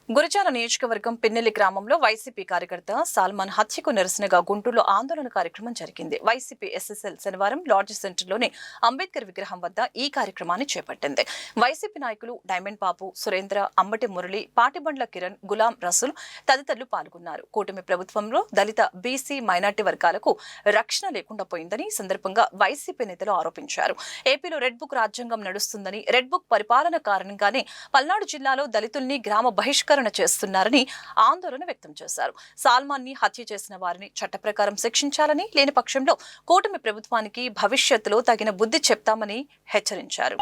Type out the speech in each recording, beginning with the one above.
గురజాల నియోజకవర్గం పిన్నెల్లి గ్రామంలో వైసీపీ కార్యకర్త సాల్మాన్ హత్యకు నిరసనగా గుంటూరులో ఆందోళన కార్యక్రమం జరిగింది. వైసీపీ ఎస్ఎస్ఎల్ శనివారం లాడ్జ్ సెంటర్లోని అంబేద్కర్ విగ్రహం వద్ద ఈ కార్యక్రమాన్ని చేపట్టింది. వైసీపీ నాయకులు డైమండ్ బాబు, సురేంద్ర, అంబటి మురళి, పాటిబండ్ల కిరణ్, గులాం రసూల్ తదితరులు పాల్గొన్నారు. కూటమి ప్రభుత్వంలో దళిత, బీసీ, మైనార్టీ వర్గాలకు రక్షణ లేకుండా పోయిందని సందర్భంగా వైసీపీ నేతలు ఆరోపించారు. ఏపీలో రెడ్ బుక్ రాజ్యాంగం నడుస్తుందని, రెడ్ బుక్ పరిపాలన కారణంగానే పల్నాడు జిల్లాలో దళితుల్ని గ్రామ బహిష్కరణ చేస్తున్నారని ఆందోళన వ్యక్తం చేశారు. సాల్మాన్ ని హత్య చేసిన వారిని చట్ట ప్రకారం శిక్షించాలని, లేని పక్షంలో కూటమి ప్రభుత్వానికి భవిష్యత్తులో తగిన బుద్ధి చెప్తామని హెచ్చరించారు.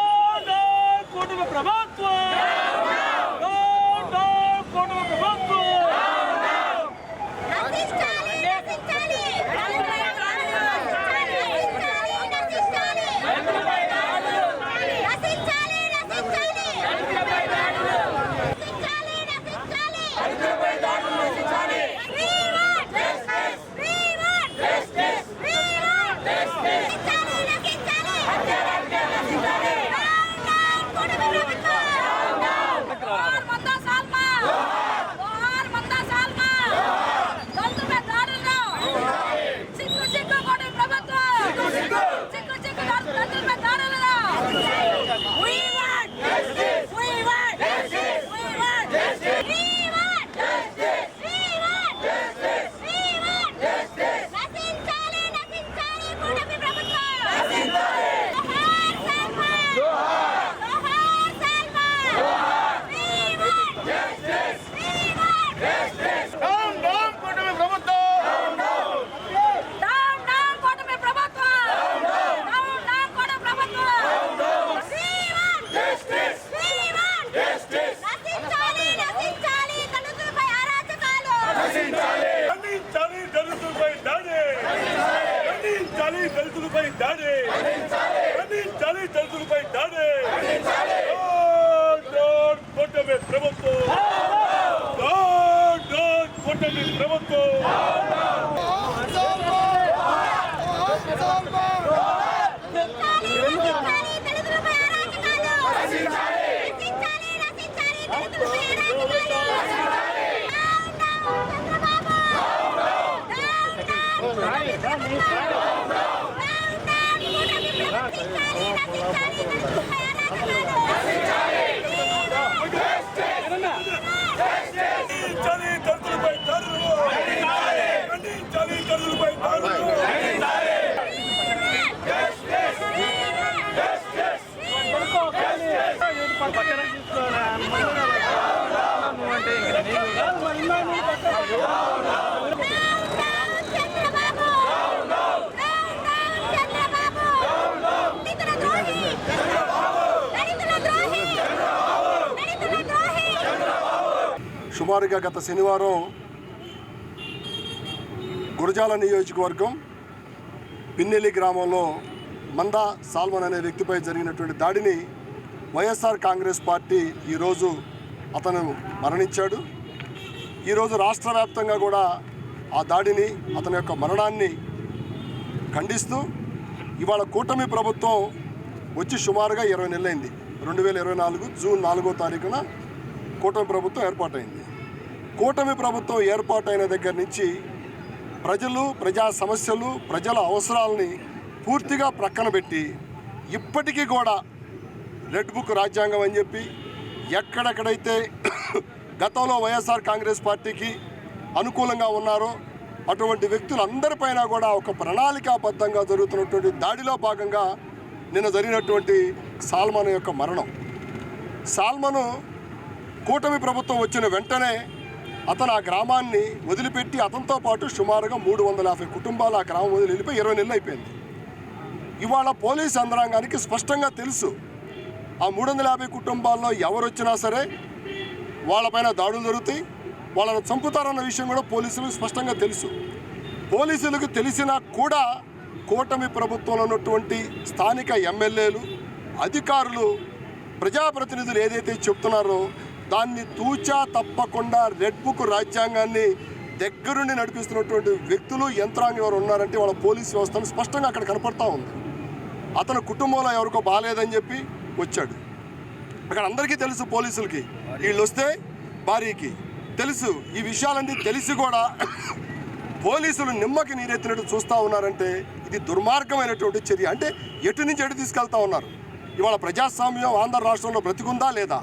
సుమారుగా గత శనివారం గురజాల నియోజకవర్గం పిన్నెల్లి గ్రామంలో మందా సాల్మన్ అనే వ్యక్తిపై జరిగినటువంటి దాడిని వైఎస్ఆర్ కాంగ్రెస్ పార్టీ ఈరోజు అతను మరణించాడు. ఈరోజు రాష్ట్ర వ్యాప్తంగా కూడా ఆ దాడిని, అతని యొక్క మరణాన్ని ఖండిస్తూ ఇవాళ కూటమి ప్రభుత్వం వచ్చి సుమారుగా 20 నెలలైంది. 2024 జూన్ 4వ తారీఖున కూటమి ప్రభుత్వం ఏర్పాటైంది. కూటమి ప్రభుత్వం ఏర్పాటైన దగ్గర నుంచి ప్రజలు, ప్రజా సమస్యలు, ప్రజల అవసరాలని పూర్తిగా ప్రక్కన పెట్టి ఇప్పటికీ కూడా రెడ్ బుక్ రాజ్యాంగం అని చెప్పి ఎక్కడెక్కడైతే గతంలో వైఎస్ఆర్ కాంగ్రెస్ పార్టీకి అనుకూలంగా ఉన్నారో అటువంటి వ్యక్తులందరిపైన కూడా ఒక ప్రణాళికాబద్ధంగా జరుగుతున్నటువంటి దాడిలో భాగంగా నిన్న జరిగినటువంటి సాల్మన్ యొక్క మరణం. సాల్మను కూటమి ప్రభుత్వం వచ్చిన వెంటనే అతను ఆ గ్రామాన్ని వదిలిపెట్టి అతనితో పాటు సుమారుగా 350 కుటుంబాలు ఆ గ్రామం వదిలి వెళ్ళిపోయి 20 నెలలు అయిపోయింది. ఇవాళ పోలీసు యంత్రాంగానికి స్పష్టంగా తెలుసు ఆ 350 కుటుంబాల్లో ఎవరు వచ్చినా సరే వాళ్ళపైన దాడులు జరుగుతాయి, వాళ్ళని చంపుతారన్న విషయం కూడా పోలీసులకు స్పష్టంగా తెలుసు. పోలీసులకు తెలిసినా కూడా కూటమి ప్రభుత్వంలో ఉన్నటువంటి స్థానిక ఎమ్మెల్యేలు, అధికారులు, ప్రజాప్రతినిధులు ఏదైతే చెప్తున్నారో దాన్ని తూచా తప్పకుండా రెడ్ బుక్ రాజ్యాంగాన్ని దగ్గరుండి నడిపిస్తున్నటువంటి వ్యక్తులు, యంత్రాంగం ఎవరు ఉన్నారంటే వాళ్ళ పోలీసు వ్యవస్థను స్పష్టంగా అక్కడ కనపడతా ఉంది. అతను కుటుంబంలో ఎవరికో బాగాలేదని చెప్పి వచ్చాడు. అక్కడ అందరికీ తెలుసు పోలీసులకి వీళ్ళు వస్తే భార్యకి తెలుసు. ఈ విషయాలన్నీ తెలిసి కూడా పోలీసులు నిమ్మకి నీరెత్తినట్టు చూస్తూ ఉన్నారంటే ఇది దుర్మార్గమైనటువంటి చర్య. అంటే ఎటు నుంచి ఎటు తీసుకెళ్తా ఉన్నారు? ఇవాళ ప్రజాస్వామ్యం ఆంధ్ర రాష్ట్రంలో బ్రతికుందా లేదా?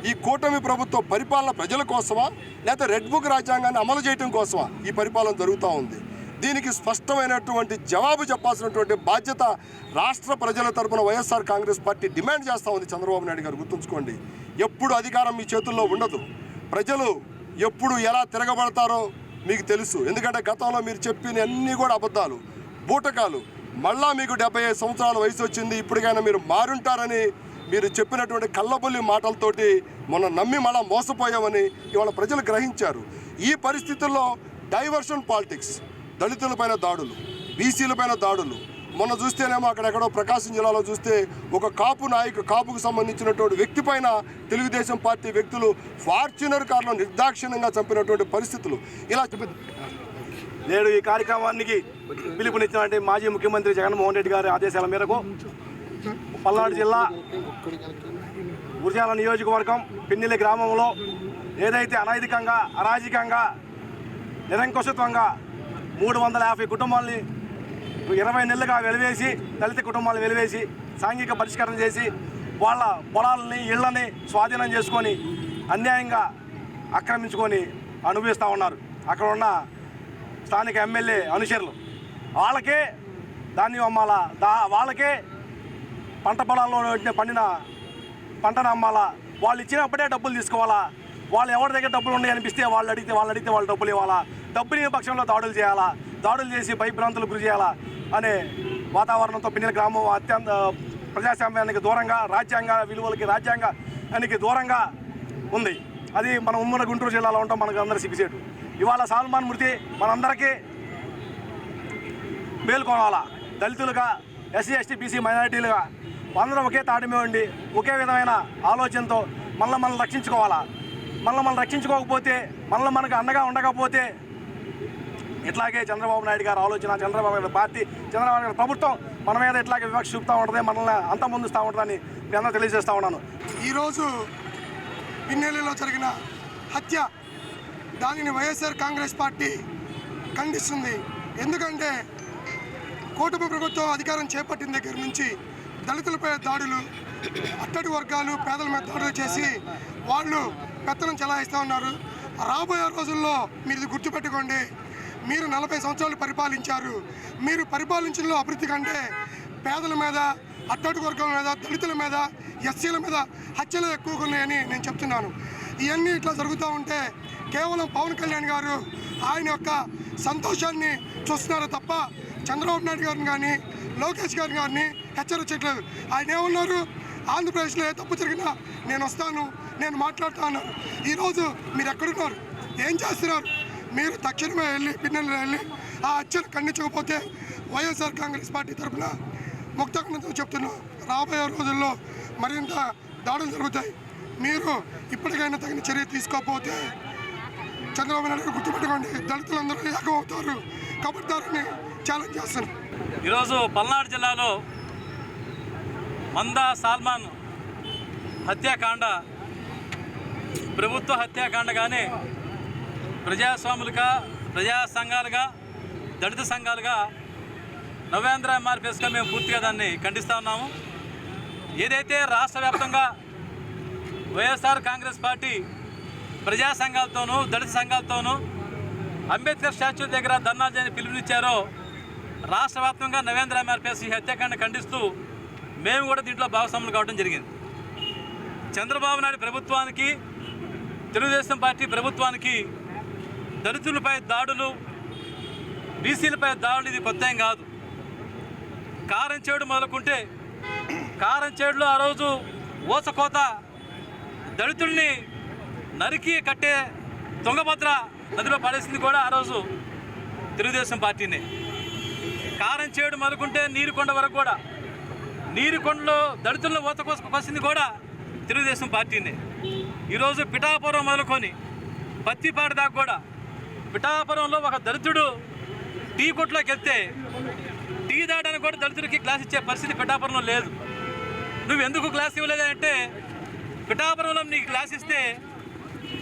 ఈ కూటమి ప్రభుత్వ పరిపాలన ప్రజల కోసమా లేకపోతే రెడ్ బుక్ రాజ్యాంగాన్ని అమలు చేయడం కోసమా ఈ పరిపాలన జరుగుతూ ఉంది? దీనికి స్పష్టమైనటువంటి జవాబు చెప్పాల్సినటువంటి బాధ్యత రాష్ట్ర ప్రజల తరపున వైఎస్ఆర్ కాంగ్రెస్ పార్టీ డిమాండ్ చేస్తూ ఉంది. చంద్రబాబు నాయుడు గారు గుర్తుంచుకోండి, ఎప్పుడు అధికారం మీ చేతుల్లో ఉండదు. ప్రజలు ఎప్పుడు ఎలా తిరగబడతారో మీకు తెలుసు. ఎందుకంటే గతంలో మీరు చెప్పిన అన్నీ కూడా అబద్ధాలు, బూటకాలు. మళ్ళా మీకు 75 సంవత్సరాల వయసు వచ్చింది, ఇప్పటికైనా మీరు మారుంటారని మీరు చెప్పినటువంటి కళ్ళబొల్లి మాటలతోటి మొన్న నమ్మి మళ్ళా మోసపోయామని ఇవాళ ప్రజలు గ్రహించారు. ఈ పరిస్థితుల్లో డైవర్షన్ పాలిటిక్స్, దళితులపైన దాడులు, బీసీలపైన దాడులు. మొన్న చూస్తేనేమో అక్కడెక్కడో ప్రకాశం జిల్లాలో చూస్తే ఒక కాపుకు సంబంధించినటువంటి వ్యక్తి పైన తెలుగుదేశం పార్టీ వ్యక్తులు ఫార్చ్యూనర్ కారులో నిర్దాక్షిణ్యంగా చంపినటువంటి పరిస్థితులు. ఇలా నేడు ఈ కార్యక్రమానికి పిలుపునిచ్చినటువంటి మాజీ ముఖ్యమంత్రి జగన్మోహన్ రెడ్డి గారి ఆదేశాల మేరకు పల్నాడు జిల్లా గురజాల నియోజకవర్గం పిన్నెల్లి గ్రామంలో ఏదైతే అనైతికంగా అరాజకంగా నిరంకుశత్వంగా 350 కుటుంబాలని 20 నెలలుగా వెలివేసి దళిత కుటుంబాలను వెలివేసి సాంఘిక పరిష్కారం చేసి వాళ్ళ పొలాలని ఇళ్లని స్వాధీనం చేసుకొని అన్యాయంగా ఆక్రమించుకొని అనుభవిస్తూ ఉన్నారు. అక్కడ ఉన్న స్థానిక ఎమ్మెల్యే అనుచరులు వాళ్ళకే ధాన్యం అమ్మాలా, వాళ్ళకే పంట పొలాల్లో పండిన పంటను అమ్మాలా, వాళ్ళు ఇచ్చినప్పుడే డబ్బులు తీసుకోవాలా, వాళ్ళు ఎవరి దగ్గర డబ్బులు ఉన్నాయి అనిపిస్తే వాళ్ళు అడిగితే వాళ్ళు డబ్బులు ఇవ్వాలా, డబ్బులు పక్షంలో దాడులు చేయాలా, దాడులు చేసి భయభ్రాంతులు గురి చేయాలా అనే వాతావరణంతో పిన్నెల్లి గ్రామం అత్యంత ప్రజాస్వామ్యానికి దూరంగా, రాజ్యాంగ విలువలకి రాజ్యాంగానికి దూరంగా ఉంది. అది మన ఉమ్మడి గుంటూరు జిల్లాలో ఉంటాం, మనకు అందరూ సిగ్గుసేటు. ఇవాళ సాల్మాన్ మృతి మనందరికీ మేల్కొనాలా. దళితులుగా, ఎస్సీ ఎస్టీ బీసీ మైనారిటీలుగా అందరం ఒకే తాటి మీద ఉండి ఒకే విధమైన ఆలోచనతో మనల్ని రక్షించుకోవాలా. మనల్ని రక్షించుకోకపోతే, మనకు అండగా ఉండకపోతే ఇట్లాగే చంద్రబాబు నాయుడు గారి ఆలోచన, చంద్రబాబు నాయుడు పార్టీ, చంద్రబాబు నాయుడు ప్రభుత్వం మన మీద ఇట్లాగే వివక్ష చూపుతూ ఉంటుంది, మనల్ని అంతమొందిస్తూ ఉంటుందని నేను అందరూ తెలియజేస్తూ ఉన్నాను. ఈరోజు పిన్నెల్లిలో జరిగిన హత్య, దానిని వైఎస్ఆర్ కాంగ్రెస్ పార్టీ ఖండిస్తుంది. ఎందుకంటే కూటమి ప్రభుత్వం అధికారం చేపట్టిన దగ్గర నుంచి దళితులపై దాడులు, అట్టడి వర్గాలు, పేదల మీద దాడులు చేసి వాళ్ళు పెత్తనం చెలాయిస్తూ ఉన్నారు. రాబోయే రోజుల్లో మీరు ఇది గుర్తుపెట్టుకోండి. మీరు 40 సంవత్సరాలు పరిపాలించారు. మీరు పరిపాలించడంలో అభివృద్ధి కంటే పేదల మీద, అట్టడి వర్గాల మీద, దళితుల మీద, ఎస్సీల మీద హత్యలు ఎక్కువగా ఉన్నాయని నేను చెప్తున్నాను. ఇవన్నీ ఇట్లా జరుగుతూ ఉంటే కేవలం పవన్ కళ్యాణ్ గారు ఆయన యొక్క సంతోషాన్ని చూస్తున్నారు తప్ప చంద్రబాబు నాయుడు గారిని కానీ, లోకేష్ గారిని కానీ హెచ్చరించట్లేదు. ఆయన ఏమన్నారు? ఆంధ్రప్రదేశ్లో ఏ తప్పు జరిగినా నేను వస్తాను, నేను మాట్లాడుతా అన్నారు. ఈరోజు మీరు ఎక్కడున్నారు? ఏం చేస్తున్నారు? మీరు తక్షణమే వెళ్ళి పిన్నెల్లి వెళ్ళి ఆ హత్యను ఖండించకపోతే వైఎస్ఆర్ కాంగ్రెస్ పార్టీ తరఫున ముక్తకంతో చెప్తున్నాం, రాబోయే రోజుల్లో మరింత దాడులు జరుగుతాయి. మీరు ఇప్పటికైనా తగిన చర్య తీసుకోకపోతే చంద్రబాబు నాయుడు గారు గుర్తుపెట్టుకోండి, దళితులందరూ ఏకమవుతారు. కబడ్దారని ఛాలెంజ్ చేస్తాను. ఈరోజు పల్నాడు జిల్లాలో మందా సాల్మాన్ హత్యాకాండ ప్రభుత్వ హత్యాకాండగానే ప్రజాస్వాములుగా, ప్రజా సంఘాలుగా, దళిత సంఘాలుగా నవేంద్ర ఎంఆర్పిఎస్గా మేము పూర్తిగా దాన్ని ఖండిస్తూ ఉన్నాము. ఏదైతే రాష్ట్ర వ్యాప్తంగా వైఎస్ఆర్ కాంగ్రెస్ పార్టీ ప్రజా సంఘాలతోనూ, దళిత సంఘాలతోనూ అంబేద్కర్ స్టాచ్యూ దగ్గర ధర్నాలు చేయని పిలుపునిచ్చారో రాష్ట్ర వ్యాప్తంగా నవేంద్ర ఎంఆర్పిఎస్ ఈ హత్యాకాండ ఖండిస్తూ మేము కూడా దీంట్లో భాగస్వాములు కావడం జరిగింది. చంద్రబాబు నాయుడు ప్రభుత్వానికి, తెలుగుదేశం పార్టీ ప్రభుత్వానికి దళితులపై దాడులు, బీసీలపై దాడులు ఇది కొత్త ఏం కాదు. కారంచేడు మొదలుకుంటే కారంచేడులో ఆ రోజు ఊసకోత దళితుల్ని నరికి కట్టే తుంగభద్ర నదిలో పడేసింది కూడా ఆ రోజు తెలుగుదేశం పార్టీనే. కారంచేడు మొదలుకుంటే నీరుకొండ వరకు కూడా, నీరుకొండలో దళితులను ఊత కోసింది కూడా తెలుగుదేశం పార్టీనే. ఈరోజు పిఠాపురం మొదలుకొని పత్తిపాటి దాకా కూడా, పిఠాపురంలో ఒక దళితుడు టీ కొట్లోకి వెళ్తే టీ తాగడానికి కూడా దళితుడికి క్లాస్ ఇచ్చే పరిస్థితి పిఠాపురంలో లేదు. నువ్వు ఎందుకు క్లాస్ ఇవ్వలేదంటే, పిఠాపురంలో నీకు క్లాస్ ఇస్తే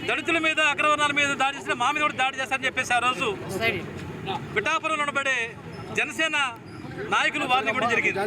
దళితుల మీద అగ్రవర్ణాల మీద దాడి చేస్తే మా మీద కూడా దాడి చేస్తారని చెప్పేసి ఆ రోజు పిఠాపురంలో ఉండబడే జనసేన నాయకులు వారిని కూడా జరిగింది.